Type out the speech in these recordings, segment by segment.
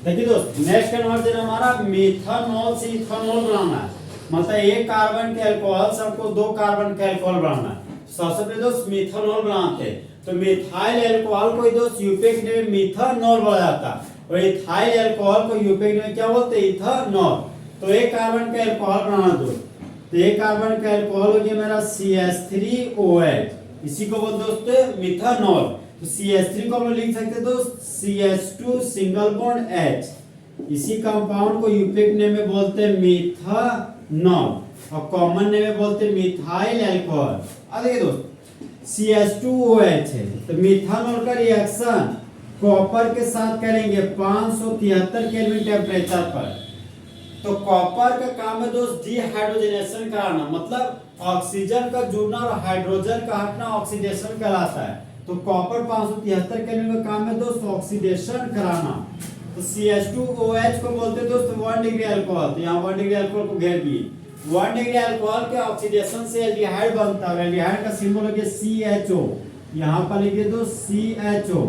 देखिए दोस्त, next conversion हमारा मेथनॉल से इथेनॉल बनाना है। मतलब एक कार्बन के अल्कोहल से हमको 2 कार्बन के अल्कोहल बनाना है। सबसे पहले दोस्त मेथनॉल बनाते हैं, तो मिथाइल अल्कोहल को दोस्त यूपेक में मेथनॉल बोला जाता है, और इथाइल अल्कोहल को यूपेक में क्या बोलते हैं, इथेनॉल। तो एक कार्बन का अल्कोहल बनाना दोस्त, तो एक कार्बन का अल्कोहल हो गया मेरा CH3OH, इसी को बोलते दोस्त मेथनॉल। तो CH3 को हम लिख सकते हैं दोस्त CH2 सिंगल बॉन्ड H, इसी कंपाउंड को यूपेक नेम में बोलते हैं मेथनॉल, और कॉमन नेम में बोलते हैं मिथाइल अल्कोहल। अब देखिए दोस्त CH2OH है, तो मेथनॉल का रिएक्शन कॉपर के साथ करेंगे 573 केल्विन टेम्परेचर पर। तो कॉपर का काम है दोस्त डिहाइड्रोजनेशन कराना, मतलब ऑक्सीजन का जुड़ना और हाइड्रोजन का हटना ऑक्सीडेशन कहलाता है। तो कॉपर 573 केल्विन का काम है दोस्त ऑक्सीडेशन कराना। तो CH2OH को बोलते हैं दोस्त 1 डिग्री अल्कोहल, तो यहाँ 1 डिग्री अल्कोहल को घेर दिए। 1 डिग्री अल्कोहल के ऑक्सीडेशन से एल्डिहाइड बनता है, एल्डिहाइड का सिंबल हो गया CHO, यहाँ पर लिखिए दोस्त CHO,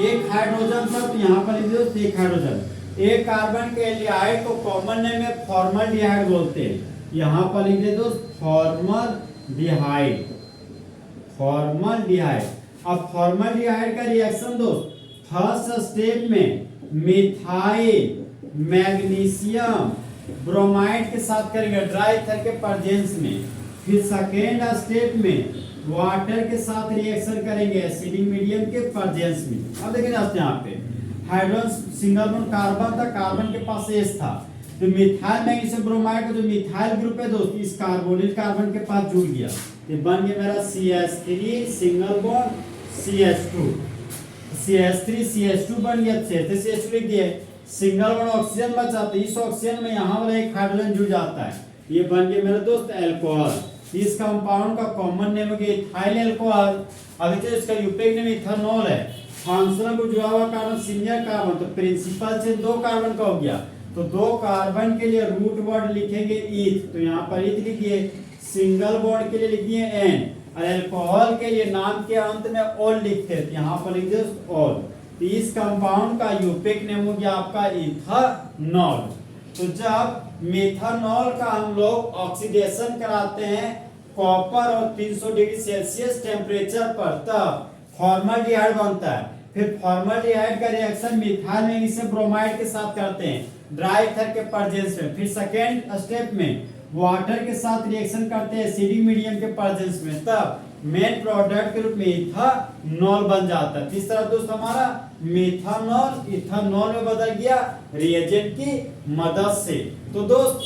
एक हाइड्रोजन था तो यहाँ पर लिखिए दोस्त एक हाइड्रोजन। एक कार्बन के एल्डिहाइड को कॉमन नेम में फॉर्मल्डिहाइड बोलते हैं, यहाँ पर लिखिए दोस्त फॉर्मल्डिहाइड, फॉर्मल्डिहाइड। अब फॉर्मल्डिहाइड का रिएक्शन दोस्त फर्स्ट स्टेप में मिथाइल मैग्नीशियम ब्रोमाइड के साथ करेंगे ड्राई ईथर के प्रेजेंस में। फिर सेकेंड स्टेप में वाटर के साथ रिएक्शन करेंगे एसिडिक मीडियम के प्रेजेंस में। अब देखिए दोस्त यहाँ पे हाइड्रोजन सिंगल बॉन्ड कार्बन था, कार्बन के पास H था, तो मिथाइल मैग्नीशियम ब्रोमाइड का जो मिथाइल ग्रुप है दोस्त इस कार्बोनिल कार्बन के पास जुड़ गया, ये बन गया मेरा CH3 single bond CH2, CH3 CH2 बन गया, CH2 लिख दिए। सिंगल बॉन्ड ऑक्सीजन बचा, तो इस ऑक्सीजन में यहाँ वाला एक हाइड्रोजन जुड़ जाता है, ये बन गया मेरा दोस्त अल्कोहल। इस कंपाउंड का कॉमन नेम हो गया इथाइल अल्कोहल। अब देखिए इसका यूपेक नेम इथेनॉल है, फंक्शनल को जुड़ा हुआ कार्बन सिंगल कार्बन, तो प्रिंसिपल से 2 कार्बन का हो गया, तो 2 कार्बन के लिए रूट वर्ड लिखेंगे ईथ, तो यहाँ पर ईथ लिखिए। सिंगल बॉन्ड के लिए लिखिए N, और अल्कोहल के लिए नाम के अंत में ऑल लिखते हैं, तो यहाँ पर लिख दिए ऑल। तो इस कंपाउंड का यूपेक नेम हो गया आपका इथेनॉल। तो जब मेथनॉल का हम लोग ऑक्सीडेशन कराते हैं कॉपर और 300 डिग्री सेल्सियस टेम्परेचर पर, तब फॉर्मल्डिहाइड बनता है। फिर फॉर्मल्डिहाइड का रिएक्शन मिथाइल मैग्नीशियम ब्रोमाइड के साथ करते हैं ड्राई ईथर के प्रेजेंस में। फिर सेकेंड स्टेप में वाटर के साथ रिएक्शन करते हैं एसिडिक मीडियम के प्रेजेंस में, तब मेन प्रोडक्ट के रूप में इथेनॉल बन जाता है। इस तरह दोस्त हमारा मेथनॉल इथेनॉल में बदल गया रिएजेंट की मदद से। तो दोस्त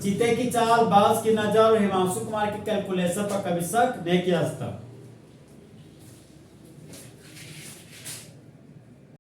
चीते की चाल, बाज की नजर और हिमांशु कुमार की कैलकुलेशन पर कभी शक नहीं किया जा सकता।